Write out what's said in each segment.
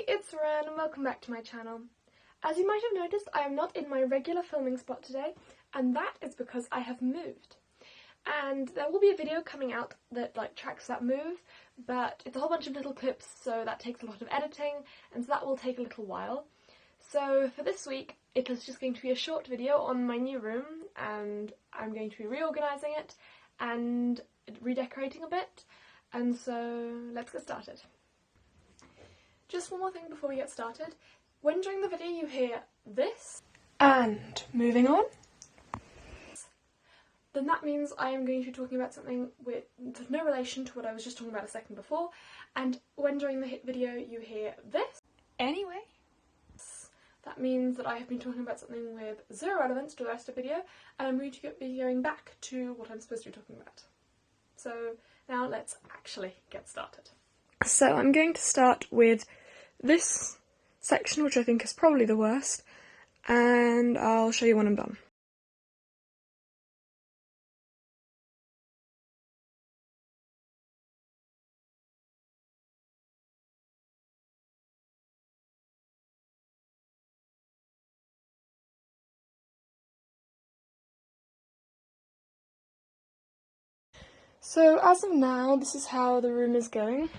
Hi, it's Ren and welcome back to my channel. As you might have noticed, I am not in my regular filming spot today, and that is because I have moved. And there will be a video coming out that tracks that move, but it's a whole bunch of little clips, so that takes a lot of editing, and so that will take a little while. So for this week, it is just going to be a short video on my new room, and I'm going to be reorganising it and redecorating a bit, and so let's get started. Just one more thing before we get started. When during the video you hear this, and moving on, then that means I am going to be talking about something with no relation to what I was just talking about a second before, and when during the video you hear this, anyway, that means that I have been talking about something with zero relevance to the rest of the video, and I'm going to be going back to what I'm supposed to be talking about. So now let's actually get started. So I'm going to start with this section, which I think is probably the worst, and I'll show you when I'm done. So as of now, this is how the room is going.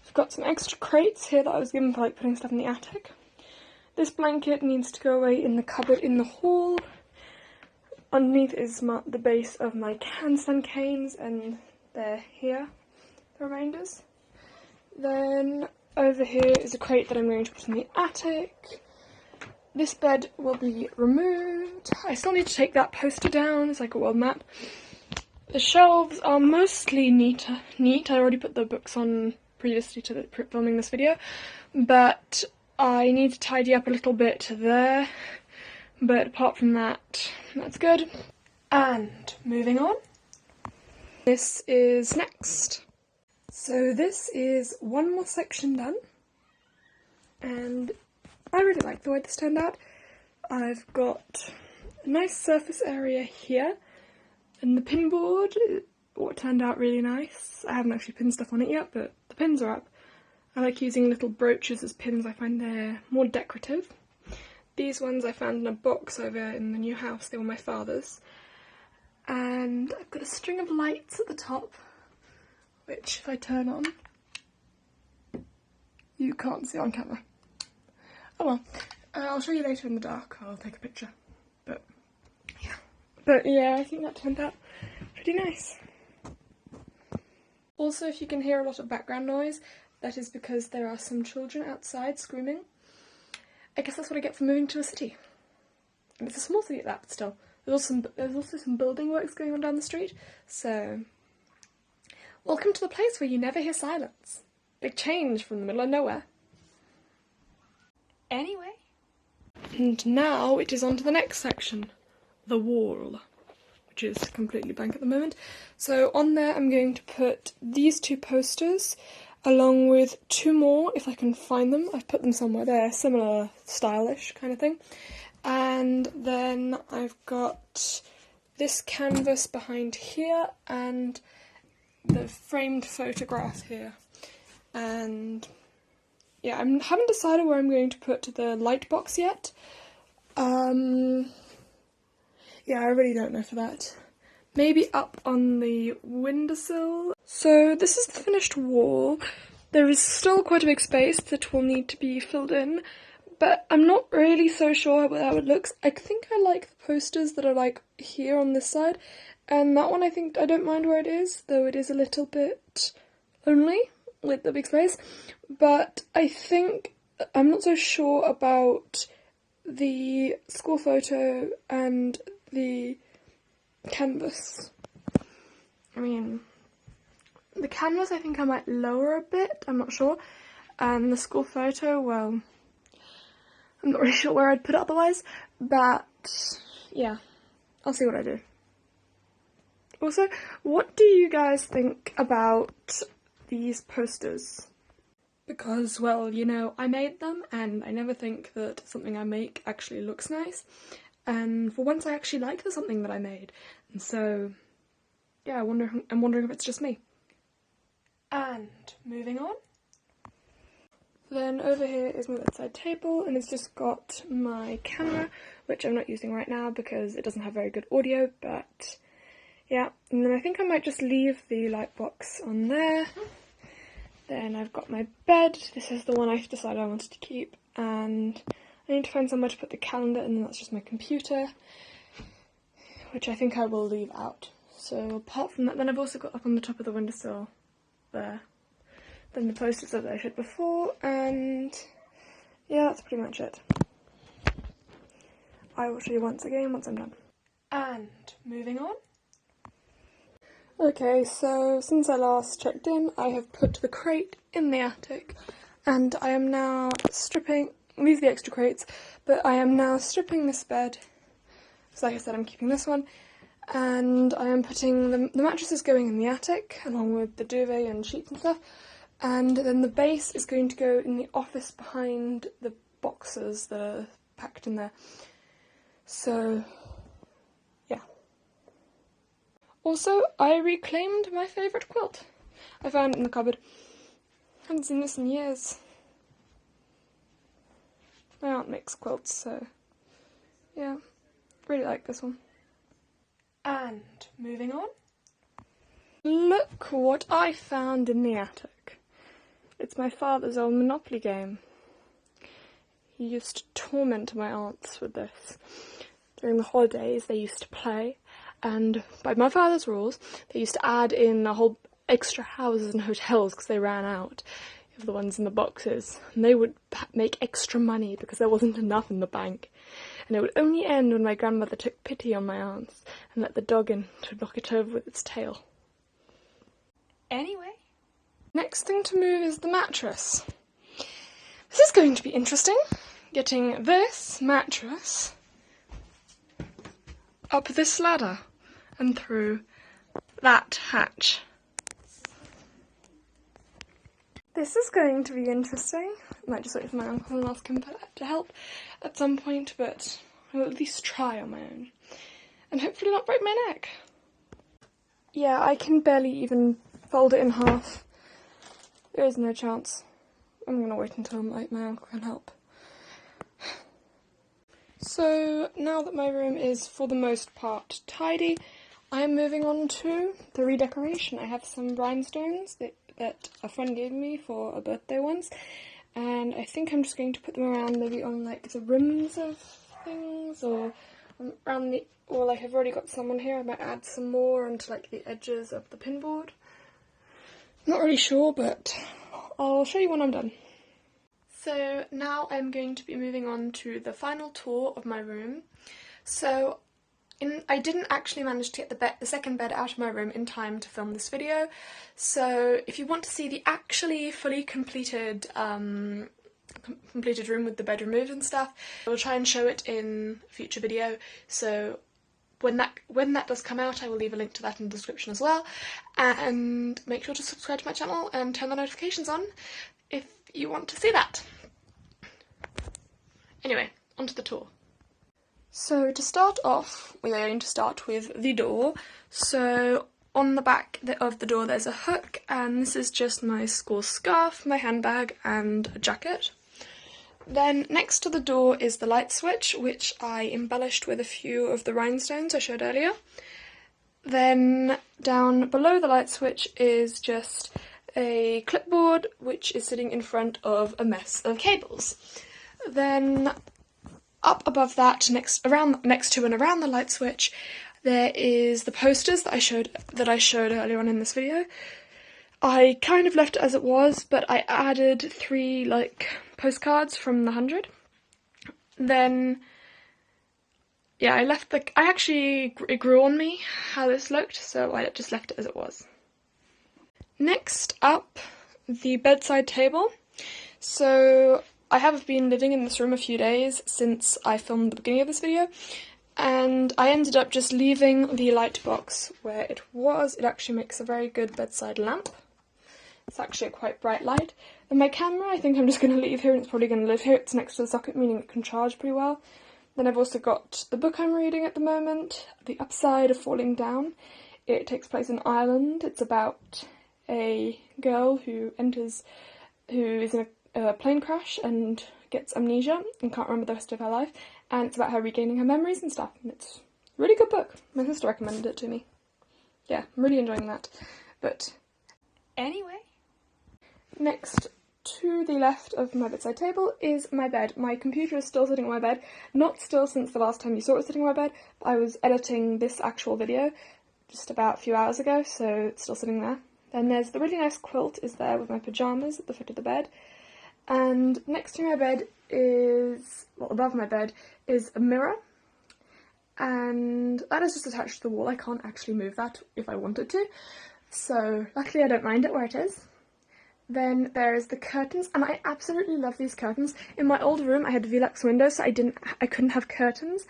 I've got some extra crates here that I was given for putting stuff in the attic. This blanket needs to go away in the cupboard in the hall. Underneath is the base of my handstand canes, and they're here, the remainders. Then over here is a crate that I'm going to put in the attic. This bed will be removed. I still need to take that poster down, it's like a world map. The shelves are mostly neat. I already put the books on previously to filming this video, but I need to tidy up a little bit there. But apart from that, that's good. And moving on, this is next. So this is one more section done, and I really like the way this turned out. I've got a nice surface area here, and the pin board, what turned out really nice. I haven't actually pinned stuff on it yet, but the pins are up. I like using little brooches as pins, I find they're more decorative. These ones I found in a box over in the new house, they were my father's. And I've got a string of lights at the top, which if I turn on, you can't see on camera. Oh well, I'll show you later in the dark, I'll take a picture. But yeah, I think that turned out pretty nice. Also, if you can hear a lot of background noise, that is because there are some children outside screaming. I guess that's what I get for moving to a city. And it's a small city at that, but still. There's also some building works going on down the street, so welcome to the place where you never hear silence. Big change from the middle of nowhere. Anyway. And now it is on to the next section. The wall, which is completely blank at the moment. So on there I'm going to put these two posters along with two more if I can find them. I've put them somewhere, they're similar stylish kind of thing. And then I've got this canvas behind here and the framed photograph here. And yeah, I haven't decided where I'm going to put the light box yet. Yeah, I really don't know for that. Maybe up on the windowsill. So this is the finished wall. There is still quite a big space that will need to be filled in, but I'm not really so sure how it looks. I think I like the posters that are here on this side, and that one I think I don't mind where it is, though it is a little bit lonely with the big space. But I think I'm not so sure about the school photo and the canvas. I mean, the canvas I think I might lower a bit, I'm not sure. And the school photo, well, I'm not really sure where I'd put it otherwise, but yeah, I'll see what I do. Also, what do you guys think about these posters? Because, well, you know, I made them, and I never think that something I make actually looks nice. And for once I actually like something that I made. And so, yeah, I'm wondering if it's just me. And moving on. Then over here is my bedside table, and it's just got my camera, which I'm not using right now because it doesn't have very good audio, but yeah. And then I think I might just leave the light box on there. Then I've got my bed. This is the one I decided I wanted to keep, and I need to find somewhere to put the calendar, and then that's just my computer, which I think I will leave out. So apart from that, then I've also got up on the top of the windowsill there, then the posters that I showed before, and yeah, that's pretty much it. I will show you once again once I'm done. And moving on. Okay, so since I last checked in, I have put the crate in the attic, and I am now stripping, these are the extra crates, but I am now stripping this bed, so like I said, I'm keeping this one, and I am putting the mattresses going in the attic, along with the duvet and sheets and stuff, and then the base is going to go in the office behind the boxes that are packed in there. So, yeah. Also, I reclaimed my favourite quilt. I found it in the cupboard. I haven't seen this in years. My aunt makes quilts, so yeah, really like this one. And moving on. Look what I found in the attic. It's my father's old Monopoly game. He used to torment my aunts with this. During the holidays they used to play, and by my father's rules they used to add in a whole extra houses and hotels because they ran out of the ones in the boxes, and they would make extra money because there wasn't enough in the bank, and it would only end when my grandmother took pity on my aunts and let the dog in to knock it over with its tail. Anyway, next thing to move is the mattress. This is going to be interesting, getting this mattress up this ladder and through that hatch. This is going to be interesting. I might just wait for my uncle and ask him to help at some point, but I will at least try on my own. And hopefully not break my neck. Yeah, I can barely even fold it in half. There is no chance. I'm going to wait until my uncle can help. So, now that my room is for the most part tidy, I am moving on to the redecoration. I have some rhinestones that a friend gave me for a birthday once, and I think I'm just going to put them around, maybe on like the rims of things, or around the, or like I've already got some on here, I might add some more onto like the edges of the pinboard. Not really sure, but I'll show you when I'm done. So now I'm going to be moving on to the final tour of my room. So I didn't actually manage to get the second bed out of my room in time to film this video, so if you want to see the actually fully completed completed room with the bed removed and stuff, I will try and show it in a future video. So when that does come out, I will leave a link to that in the description as well, and make sure to subscribe to my channel and turn the notifications on if you want to see that. Anyway, onto the tour. So to start off, we are going to start with the door. So on the back of the door there's a hook, and this is just my school scarf, my handbag and a jacket. Then next to the door is the light switch, which I embellished with a few of the rhinestones I showed earlier. Then down below the light switch is just a clipboard, which is sitting in front of a mess of cables. Then up above that, next to and around the light switch, there is the posters that I showed earlier on in this video. I kind of left it as it was, but I added 3 like postcards from the 100. Then yeah, it grew on me how this looked, so I just left it as it was. Next up, the bedside table. So I have been living in this room a few days since I filmed the beginning of this video, and I ended up just leaving the light box where it was. It actually makes a very good bedside lamp. It's actually a quite bright light. And my camera, I think I'm just going to leave here, and it's probably going to live here. It's next to the socket, meaning it can charge pretty well. Then I've also got the book I'm reading at the moment, The Upside of Falling Down. It takes place in Ireland. It's about a girl who is in a plane crash and gets amnesia and can't remember the rest of her life, and it's about her regaining her memories and stuff, and it's a really good book. My sister recommended it to me. Yeah, I'm really enjoying that. But anyway, next to the left of my bedside table is my bed. My computer is still sitting on my bed, not still since the last time you saw it sitting on my bed, but I was editing this actual video just about a few hours ago, so it's still sitting there. Then there's the really nice quilt is there with my pyjamas at the foot of the bed. And next to my bed is, well, above my bed is a mirror. And that is just attached to the wall. I can't actually move that if I wanted to. So luckily I don't mind it where it is. Then there is the curtains, and I absolutely love these curtains. In my old room I had Velux windows, so I couldn't have curtains.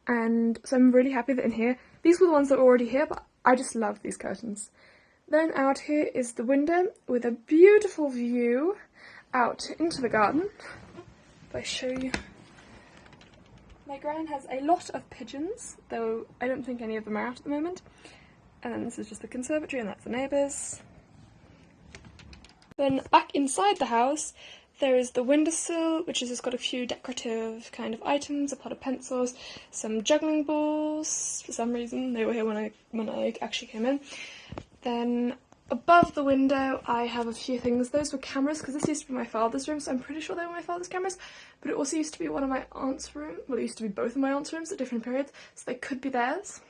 And so I'm really happy that in here, these were the ones that were already here, but I just love these curtains. Then out here is the window with a beautiful view out into the garden. If I show you. My gran has a lot of pigeons, though I don't think any of them are out at the moment. And then this is just the conservatory, and that's the neighbours. Then back inside the house there is the windowsill, which has just got a few decorative kind of items, a pot of pencils, some juggling balls. For some reason they were here when I actually came in. Then above the window I have a few things. Those were cameras, because this used to be my father's room, so I'm pretty sure they were my father's cameras, but it also used to be one of my aunt's rooms. Well, it used to be both of my aunt's rooms at different periods, so they could be theirs.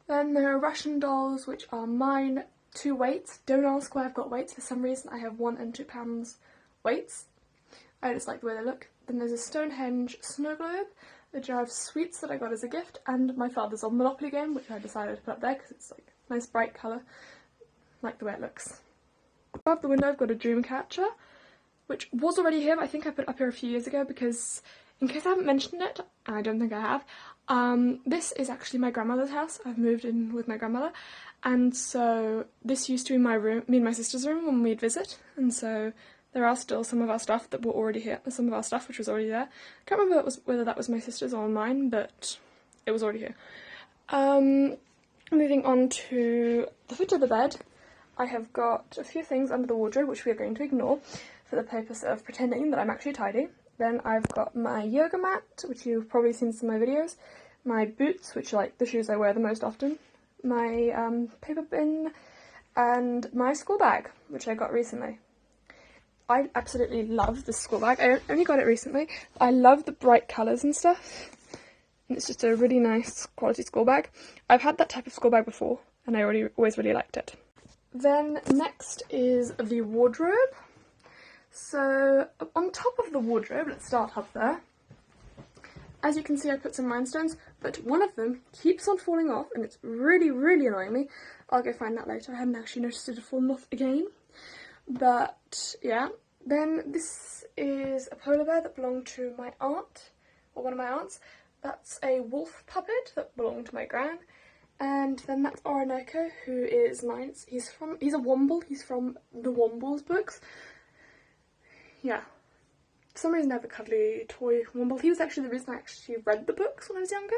Then there are Russian dolls, which are mine. 2 weights. Don't ask why I've got weights. For some reason I have 1 and 2 pounds weights. I just like the way they look. Then there's a Stonehenge snow globe, a jar of sweets that I got as a gift, and my father's old Monopoly game, which I decided to put up there because it's like a nice bright colour. Like the way it looks. Above the window I've got a dream catcher, which was already here, but I think I put it up here a few years ago because, in case I haven't mentioned it, and I don't think I have, this is actually my grandmother's house. I've moved in with my grandmother, and so this used to be my room, me and my sister's room when we'd visit, and so there are still some of our stuff that were already here, some of our stuff which was already there. I can't remember whether that was my sister's or mine, but it was already here. Moving on to the foot of the bed, I have got a few things under the wardrobe which we are going to ignore for the purpose of pretending that I'm actually tidy. Then I've got my yoga mat, which you've probably seen in some of my videos, my boots, which are like the shoes I wear the most often, my paper bin, and my school bag, which I got recently. I absolutely love this school bag. I only got it recently. I love the bright colours and stuff, and it's just a really nice quality school bag. I've had that type of school bag before, and I always really liked it. Then next is the wardrobe. So on top of the wardrobe, let's start up there. As you can see, I put some rhinestones, but one of them keeps on falling off, and it's really, really annoying me. I'll go find that later. I hadn't actually noticed it had fallen off again. But yeah. Then this is a polar bear that belonged to my aunt, or one of my aunts. That's a wolf puppet that belonged to my gran. And then that's Orinoco, who is mine. He's a Womble. He's from the Wombles books. Yeah. For some reason I have a cuddly toy Womble. He was actually the reason I actually read the books when I was younger.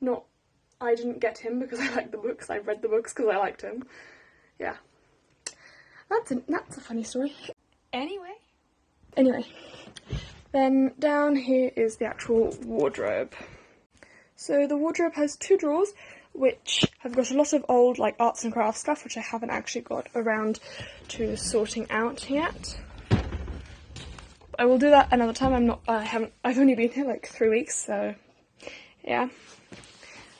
Not, I didn't get him because I liked the books. I read the books because I liked him. Yeah. That's a funny story. Anyway. Then down here is the actual wardrobe. So the wardrobe has 2 drawers, which have got a lot of old like arts and crafts stuff, which I haven't actually got around to sorting out yet. I will do that another time. I've only been here like 3 weeks, so yeah.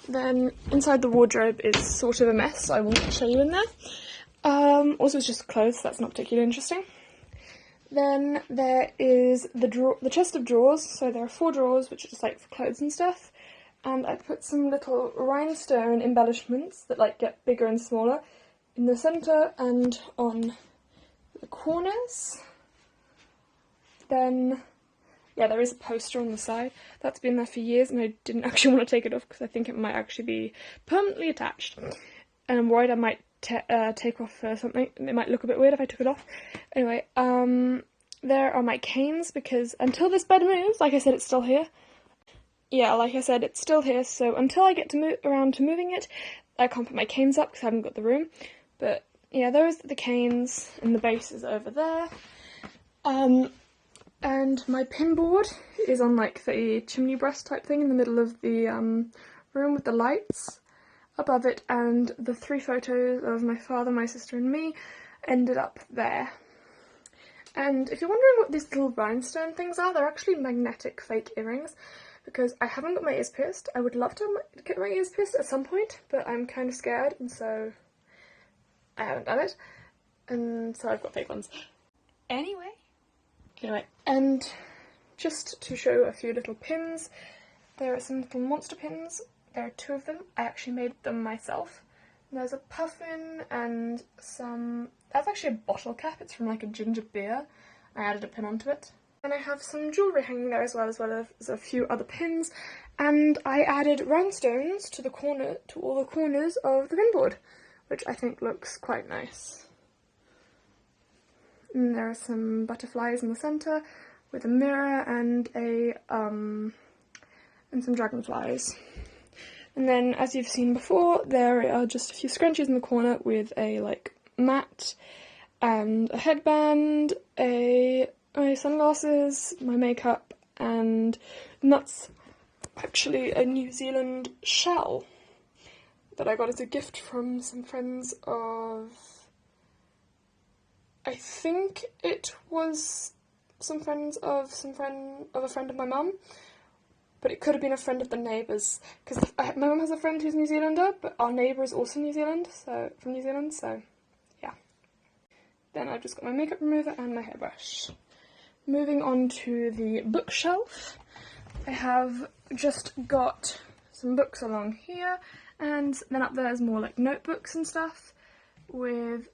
Then inside the wardrobe is sort of a mess, so I won't show you in there. Also it's just clothes, so that's not particularly interesting. Then there is the chest of drawers, so there are 4 drawers which are just like for clothes and stuff. And I put some little rhinestone embellishments that like get bigger and smaller in the centre and on the corners. Then, yeah, there is a poster on the side. That's been there for years, and I didn't actually want to take it off because I think it might actually be permanently attached. And I'm worried I might take off something. It might look a bit weird if I took it off. Anyway, there are my canes, because until this bed moves, like I said, it's still here. Yeah, like I said, it's still here, so until I get to move around to moving it, I can't put my canes up because I haven't got the room. But yeah, those are the canes, and the base is over there. And my pin board is on like the chimney breast type thing in the middle of the room with the lights above it, and the 3 photos of my father, my sister and me ended up there. And if you're wondering what these little rhinestone things are, they're actually magnetic fake earrings, because I haven't got my ears pierced. I would love to get my ears pierced at some point, but I'm kind of scared, and so I haven't done it, and so I've got fake ones. Anyway, and just to show a few little pins, there are some little monster pins. There are 2 of them. I actually made them myself. There's a puffin and some... That's actually a bottle cap. It's from like a ginger beer. I added a pin onto it. And I have some jewellery hanging there as well as a few other pins. And I added rhinestones to all the corners of the pin board, which I think looks quite nice. And there are some butterflies in the centre with a mirror and some dragonflies. And then, as you've seen before, there are just a few scrunchies in the corner with a like mat and a headband, my sunglasses, my makeup, and that's actually a New Zealand shell that I got as a gift from some friends of... I think it was some friends of a friend of my mum, but it could have been a friend of the neighbours, because my mum has a friend who's New Zealander, but our neighbour is also from New Zealand, so yeah. Then I've just got my makeup remover and my hairbrush. Moving on to the bookshelf, I have just got some books along here, and then up there is more like notebooks and stuff, with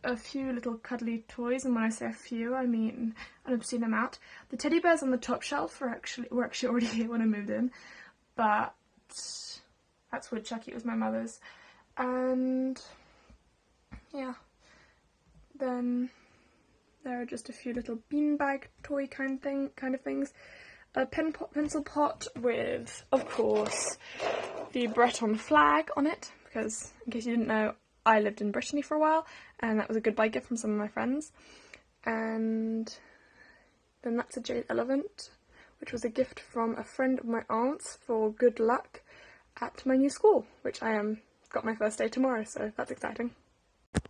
a few little cuddly toys, and when I say a few, I mean an obscene amount. The teddy bears on the top shelf were actually already here when I moved in, but that's Woodchucky, it was my mother's. And yeah, then there are just a few little beanbag toy kind of things. A pencil pot with, of course, the Breton flag on it, because in case you didn't know, I lived in Brittany for a while, and that was a goodbye gift from some of my friends. And then that's a jade elephant, which was a gift from a friend of my aunt's for good luck at my new school, which I got my first day tomorrow, so that's exciting.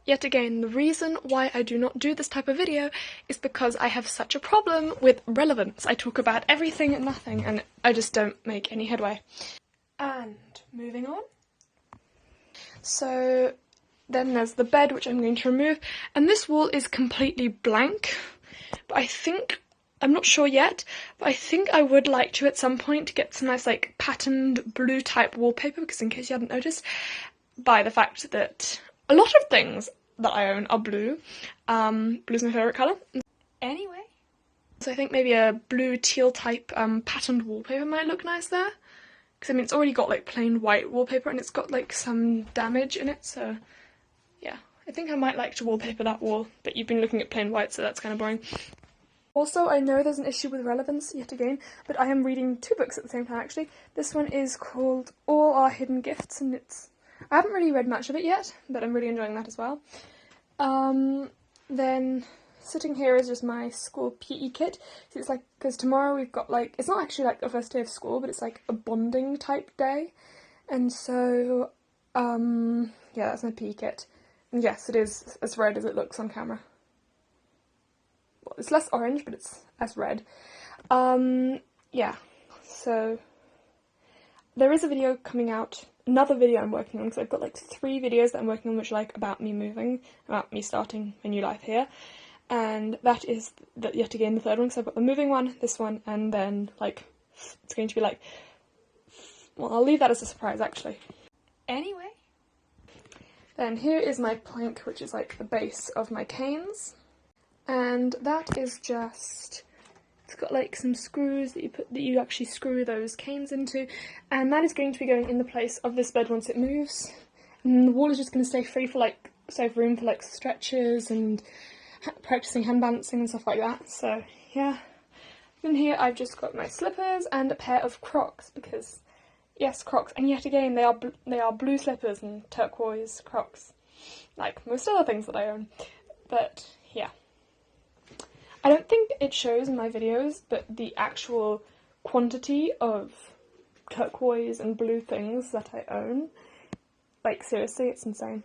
Yet again, the reason why I do not do this type of video is because I have such a problem with relevance. I talk about everything and nothing, and I just don't make any headway. And moving on. So then there's the bed, which I'm going to remove, and this wall is completely blank, but I'm not sure yet, but I think I would like to at some point get some nice like patterned blue type wallpaper, because in case you hadn't noticed, by the fact that a lot of things that I own are blue. Blue's my favourite colour. Anyway, so I think maybe a blue teal type patterned wallpaper might look nice there, because I mean it's already got like plain white wallpaper and it's got like some damage in it, so yeah, I think I might like to wallpaper that wall, but you've been looking at plain white, so that's kind of boring. Also, I know there's an issue with relevance yet again, but I am reading 2 books at the same time actually. This one is called All Our Hidden Gifts, and I haven't really read much of it yet, but I'm really enjoying that as well. Then sitting here is just my school PE kit. So it's like, because tomorrow we've got like, it's not actually like the first day of school, but it's like a bonding type day. And so, yeah, that's my PE kit. And yes, it is as red as it looks on camera. Well, it's less orange, but it's as red. Yeah, so there is a video coming out, another video I'm working on, because I've got like 3 videos that I'm working on which are like about me moving, about me starting my new life here. And that is, yet again, the 3rd one, so I've got the moving one, this one, and then like, it's going to be like, well, I'll leave that as a surprise actually. Anyway. Then here is my plank, which is like the base of my canes, and that is just, it's got like some screws that you actually screw those canes into, and that is going to be going in the place of this bed once it moves. And the wall is just going to stay free for like, so I have room for like stretches and practicing hand balancing and stuff like that. So yeah. Then here I've just got my slippers and a pair of Crocs, because yes, Crocs, and yet again they are blue slippers and turquoise Crocs, like most other things that I own. But yeah, I don't think it shows in my videos, but the actual quantity of turquoise and blue things that I own, like seriously, it's insane.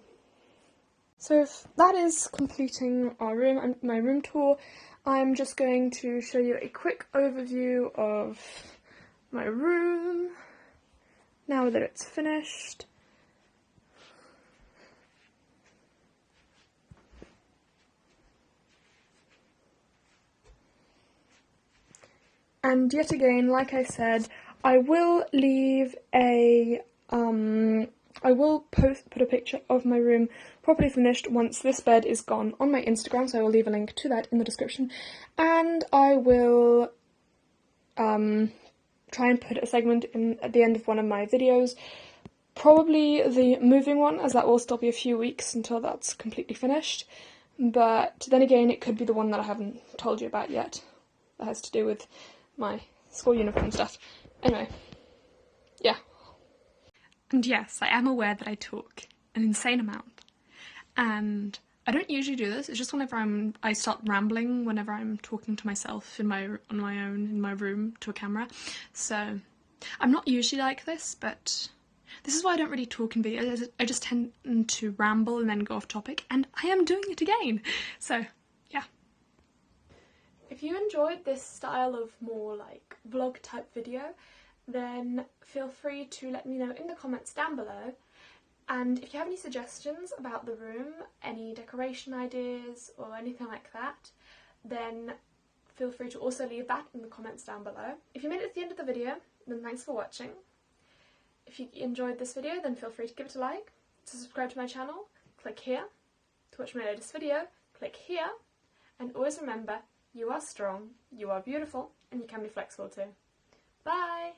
So if that is completing our room, my room tour, I'm just going to show you a quick overview of my room now that it's finished. And yet again, like I said, I will leave a, I will put a picture of my room properly finished once this bed is gone on my Instagram, so I will leave a link to that in the description. And I will try and put a segment in at the end of one of my videos, probably the moving one, as that will still be a few weeks until that's completely finished. But then again, it could be the one that I haven't told you about yet, that has to do with my school uniform stuff. Anyway, yeah. And yes, I am aware that I talk an insane amount, and I don't usually do this. It's just whenever I start rambling whenever I'm talking to myself on my own in my room to a camera. So I'm not usually like this, but this is why I don't really talk in videos. I just tend to ramble and then go off topic, and I am doing it again. So yeah. If you enjoyed this style of more like vlog type video, then feel free to let me know in the comments down below. And if you have any suggestions about the room, any decoration ideas or anything like that, then feel free to also leave that in the comments down below. If you made it to the end of the video, then thanks for watching. If you enjoyed this video, then feel free to give it a like. To subscribe to my channel, click here. To watch my latest video, click here. And always remember, you are strong, you are beautiful, and you can be flexible too. Bye!